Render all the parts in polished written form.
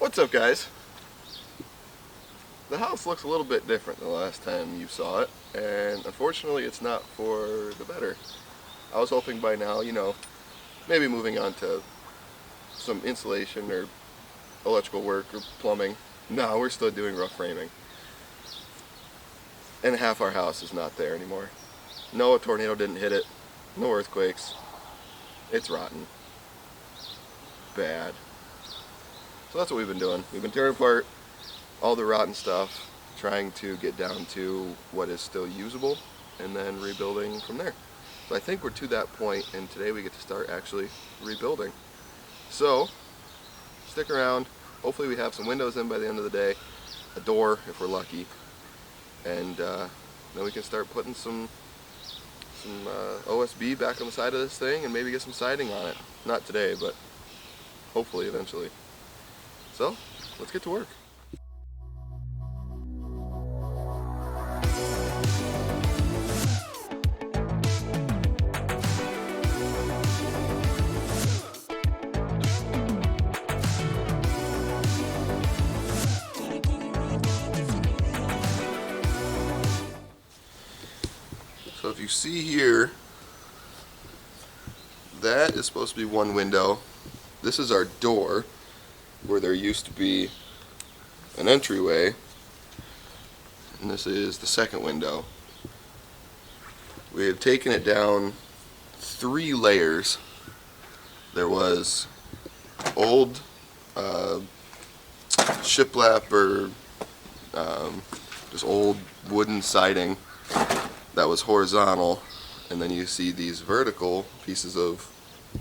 What's up, guys? The house looks a little bit different than the last time you saw it, and unfortunately it's not for the better. I was hoping by now, maybe moving on to some insulation or electrical work or plumbing. No, we're still doing rough framing. And half our house is not there anymore. No, a tornado didn't hit it. No earthquakes. It's rotten. Bad. So that's what we've been doing. We've been tearing apart all the rotten stuff, trying to get down to what is still usable, and then rebuilding from there. So I think we're to that point, and today we get to start actually rebuilding. So, stick around. Hopefully we have some windows in by the end of the day, a door if we're lucky, and then we can start putting some OSB back on the side of this thing and maybe get some siding on it. Not today, but hopefully eventually. So, let's get to work. So if you see here, that is supposed to be one window. This is our door, where there used to be an entryway, and this is the second window. We had taken it down 3 layers. There was old shiplap or just old wooden siding that was horizontal, and then you see these vertical pieces of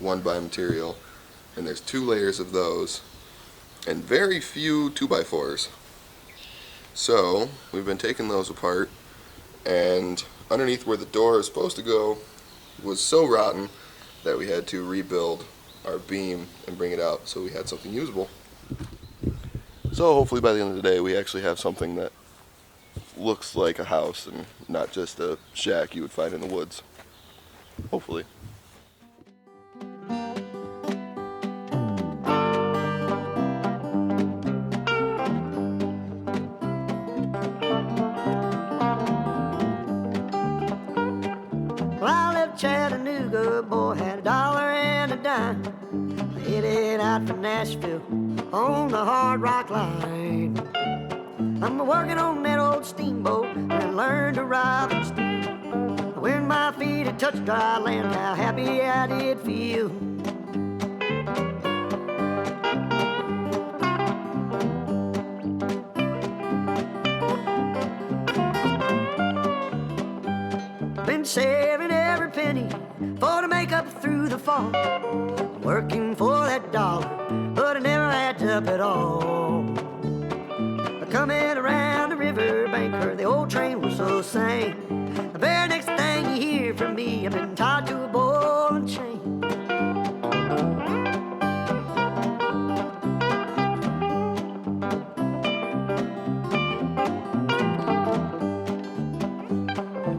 1x material, and there's 2 layers of those and very few 2x4s. So we've been taking those apart, and underneath where the door is supposed to go was so rotten that we had to rebuild our beam and bring it out so we had something usable. So hopefully by the end of the day we actually have something that looks like a house and not just a shack you would find in the woods. Hopefully. Well, I left Chattanooga, boy, had $1 and a dime. Headed out for Nashville on the Hard Rock Line. I'm working on that old steamboat and I learned to ride and steer. When my feet had touched dry land, how happy I did feel. Been saving every penny for to make up through the fall. Working for that dollar, but it never adds up at all. Coming around the riverbank where the old train was so sane. The very next thing you hear from me, I've been tied to a ball and chain.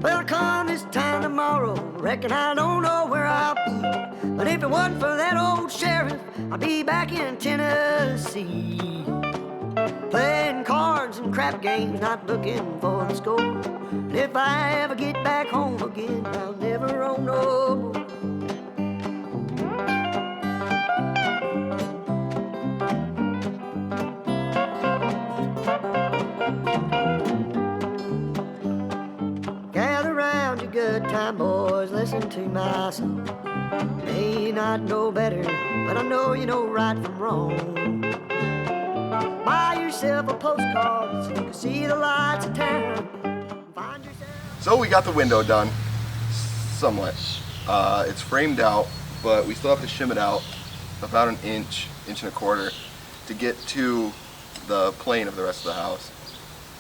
Well, come this time tomorrow, reckon I don't know where I'll be. But if it wasn't for that old sheriff, I'd be back in Tennessee. Playing cards and crap games, not looking for the score. And if I ever get back home again, I'll never own no more. Gather round, you good time boys, listen to my song. May not know better, but I know you know right from wrong. Buy yourself a postcard so you can see the lights of town. Find yourself. So we got the window done, somewhat. It's framed out, but we still have to shim it out about an inch, inch and a quarter to get to the plane of the rest of the house.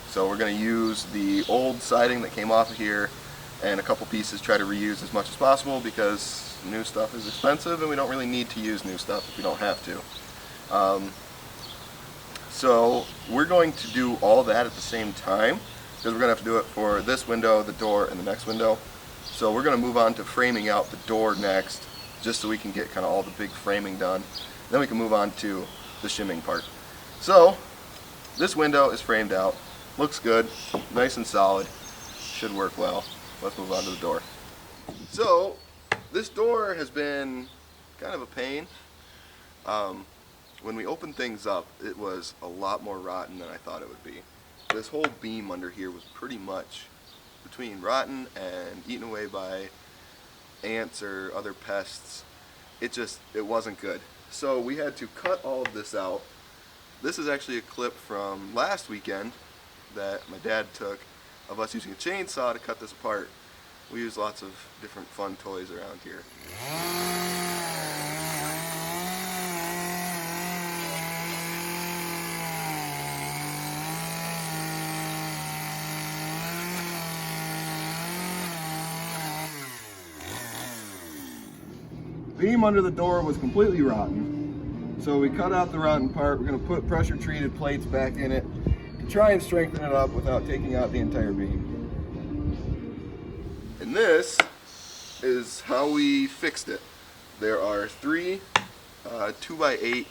So we're going to use the old siding that came off of here and a couple pieces, try to reuse as much as possible because new stuff is expensive and we don't really need to use new stuff if we don't have to. So we're going to do all that at the same time because we're going to have to do it for this window, the door, and the next window. So we're going to move on to framing out the door next, just so we can get kind of all the big framing done. Then we can move on to the shimming part. So this window is framed out, looks good, nice and solid, should work well. Let's move on to the door. So this door has been kind of a pain. When we opened things up, it was a lot more rotten than I thought it would be. This whole beam under here was pretty much between rotten and eaten away by ants or other pests. It wasn't good. So we had to cut all of this out. This is actually a clip from last weekend that my dad took of us using a chainsaw to cut this apart. We use lots of different fun toys around here. Beam under the door was completely rotten. So we cut out the rotten part. We're going to put pressure treated plates back in it to try and strengthen it up without taking out the entire beam. And this is how we fixed it. There are three 2x8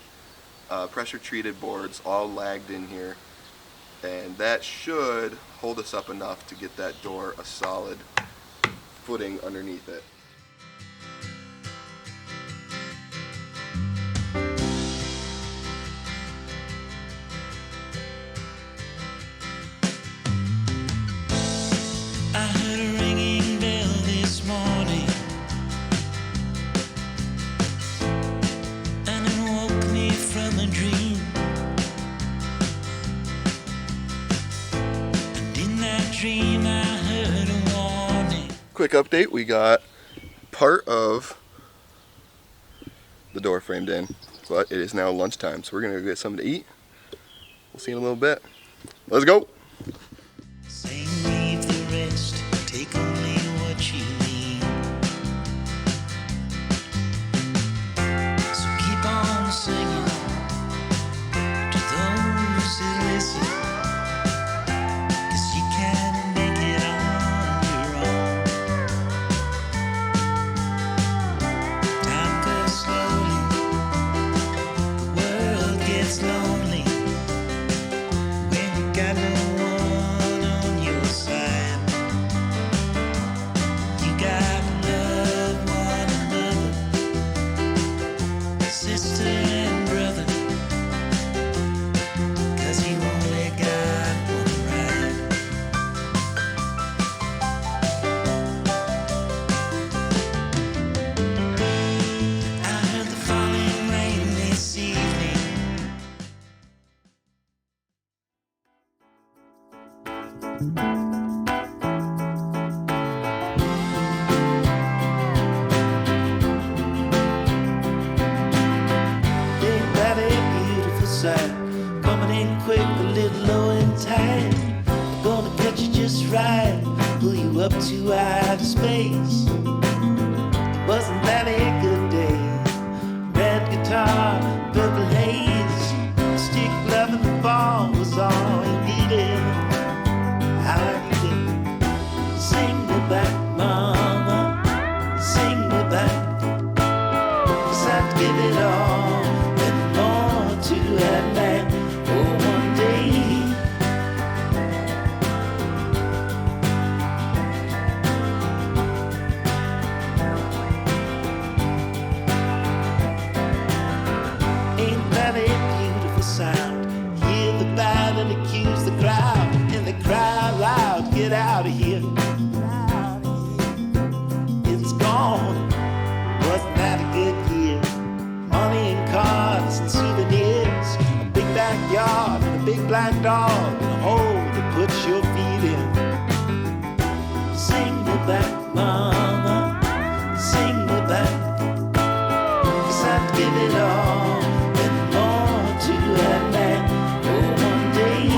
pressure treated boards all lagged in here, and that should hold us up enough to get that door a solid footing underneath it. Quick update, we got part of the door framed in, but it is now lunchtime, so we're gonna go get something to eat. We'll see you in a little bit. Let's go! Leave the rest, take only what you need. So keep on singing to those who listen, 'cause you can make it on your own. Time goes slowly, the world gets lonely when you got no one on your side. You gotta love one another, sister and brother, 'cause you only got one ride. I heard the falling rain this evening. Big valley, beautiful sight, coming in quick, a little low in tide. Gonna catch you just right, pull you up to outer space. Wasn't that a good day? Red guitar, purple haze, stick love and the ball was all you needed. How you did? Sing me back, mama, sing me back. 'Cause I'd give it all and more to have that for one day. Ain't that a beautiful sound? Hear the band and accuse the crowd, and the crowd loud, get out of here. It's gone. Wasn't that a good year? Money and cars and souvenirs, a big backyard and a big black dog, and a hole to put your feet in. Sing me back, mama, sing me back. 'Cause I'd give it all and more to have that for one day.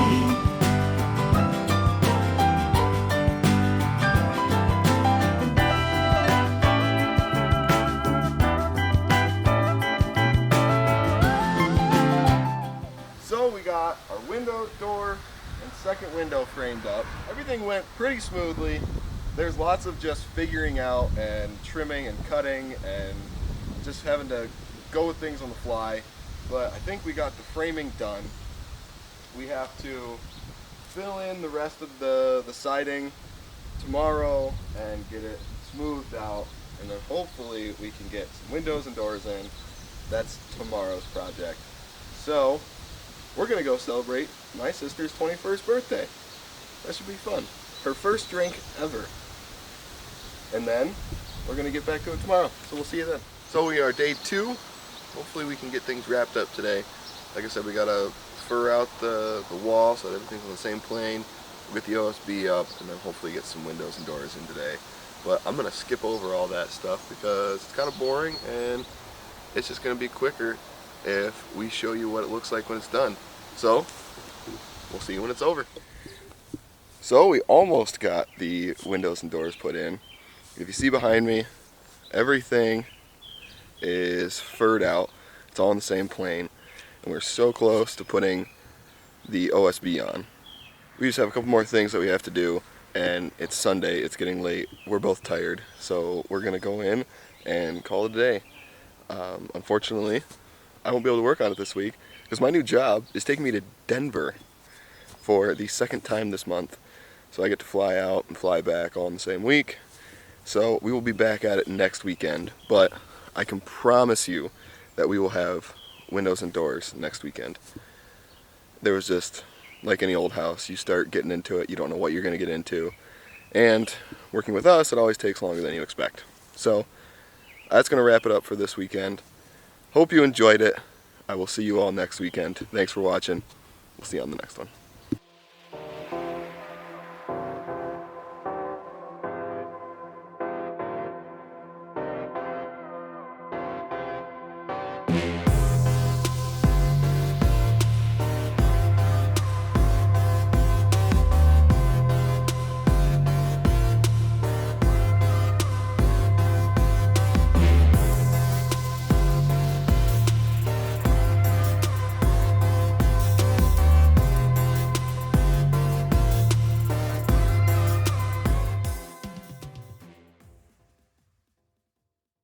So we got our window, door, and second window framed up. Everything went pretty smoothly. There's lots of just figuring out and trimming and cutting and just having to go with things on the fly. But I think we got the framing done. we have to fill in the rest of the siding tomorrow and get it smoothed out, and then hopefully we can get some windows and doors in. That's tomorrow's project. So we're gonna go celebrate my sister's 21st birthday. That should be fun. Her first drink ever. And then we're gonna get back to it tomorrow. So we'll see you then. So we are day 2. Hopefully we can get things wrapped up today. Like I said, we gotta fur out the wall so that everything's on the same plane. We'll get the OSB up and then hopefully get some windows and doors in today. But I'm gonna skip over all that stuff because it's kind of boring, and it's just gonna be quicker if we show you what it looks like when it's done. So we'll see you when it's over. So we almost got the windows and doors put in. If you see behind me, everything is furred out. It's all on the same plane, and we're so close to putting the OSB on. We just have a couple more things that we have to do, and it's Sunday, it's getting late, we're both tired, so we're gonna go in and call it a day. Unfortunately, I won't be able to work on it this week because my new job is taking me to Denver for the second time this month. So I get to fly out and fly back all in the same week. So we will be back at it next weekend, but I can promise you that we will have windows and doors next weekend. There was just, like any old house, you start getting into it, you don't know what you're going to get into. And working with us, it always takes longer than you expect. So that's going to wrap it up for this weekend. Hope you enjoyed it. I will see you all next weekend. Thanks for watching. We'll see you on the next one.